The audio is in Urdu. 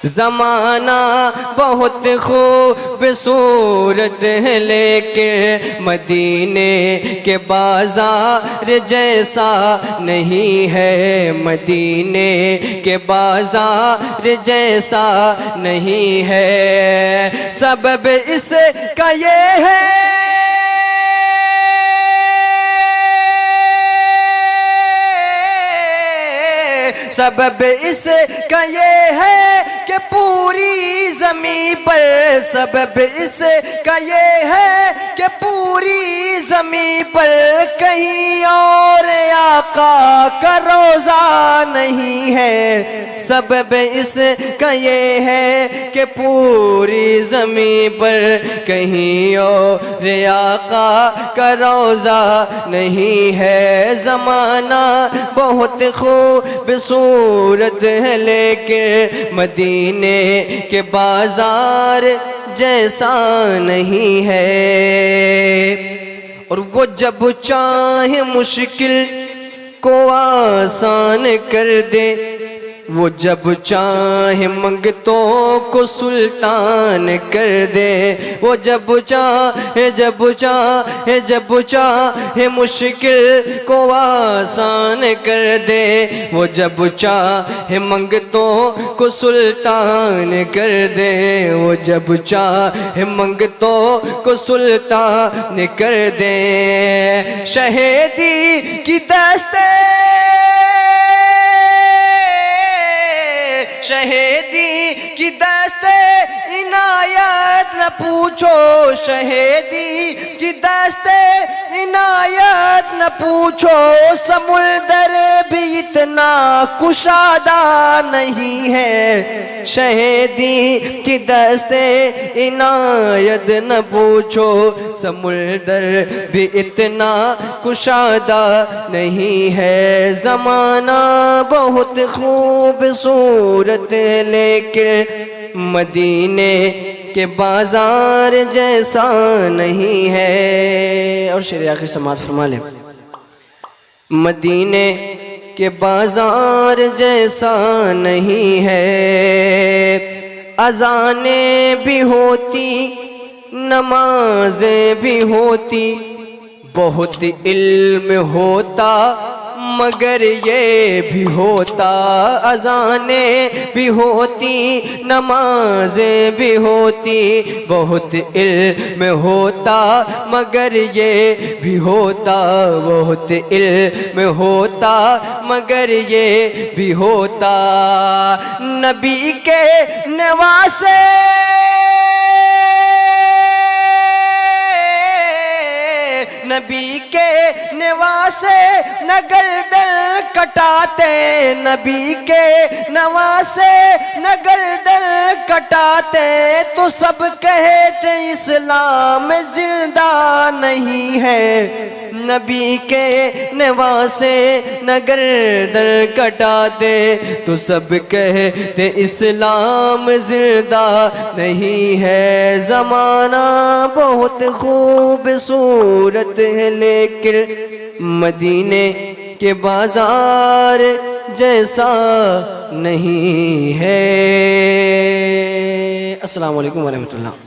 زمانہ بہت خوبصورت ہے لیکن مدینے کے بازار جیسا نہیں ہے، مدینے کے بازار جیسا نہیں ہے۔ سبب اس کا یہ ہے سبب اس کا یہ ہے کہ پوری زمین پر، سبب اس کا یہ ہے کہ پوری زمین پر کہیں اور آقا کا روضہ نہیں ہے۔ سبب اس کا یہ ہے کہ پوری زمین پر کہیں اور آقا کا روضہ نہیں ہے۔ زمانہ بہت خوبصورت ہے لیکن مدینے کے بازار جیسا نہیں ہے۔ اور وہ جب چاہے مشکل کو آسان کر دے، وہ جب چاہے منگتوں کو سلطان کر دے، وہ جب چاہے مشکل کو آسان کر دے، وہ جب چاہے منگتوں کو سلطان کر دے، وہ جب چاہے منگتوں کو سلطان کر دے۔ شہیدی کی دستے شہیدی کی دستے عنایت نہ پوچھو، شہیدی کی دستے عنایت نہ پوچھو، سمندر بھی اتنا کشادہ نہیں ہے۔ شہیدی کی دستے عنایت نہ پوچھو، سمندر بھی اتنا کشادہ نہیں ہے۔ زمانہ بہت خوبصورت ہے لیکن مدینے کے بازار جیسا نہیں ہے۔ اور شعر آخر سماعت فرما لیں۔ مدینے کے بازار جیسا نہیں ہے، اذانیں بھی ہوتی نمازیں بھی ہوتی، بہت علم ہوتا مگر یہ بھی ہوتا۔ اذانیں بھی ہوتی نمازیں بھی ہوتی، بہت علم ہوتا مگر یہ بھی ہوتا، بہت علم ہوتا مگر یہ بھی ہوتا۔ نبی کے نواسے نبی کے نواسے نہ گردن کٹاتے، نبی کے نواسے نہ گردن کٹاتے، تو سب کہتے اسلام زندہ نہیں ہے۔ نبی کے نواسے نہ گردن کٹاتے، تو سب کہتے اسلام زندہ نہیں ہے۔ زمانہ بہت خوبصورت ہے لیکن مدینے کے بازار جیسا نہیں ہے۔ السلام علیکم ورحمۃ اللہ۔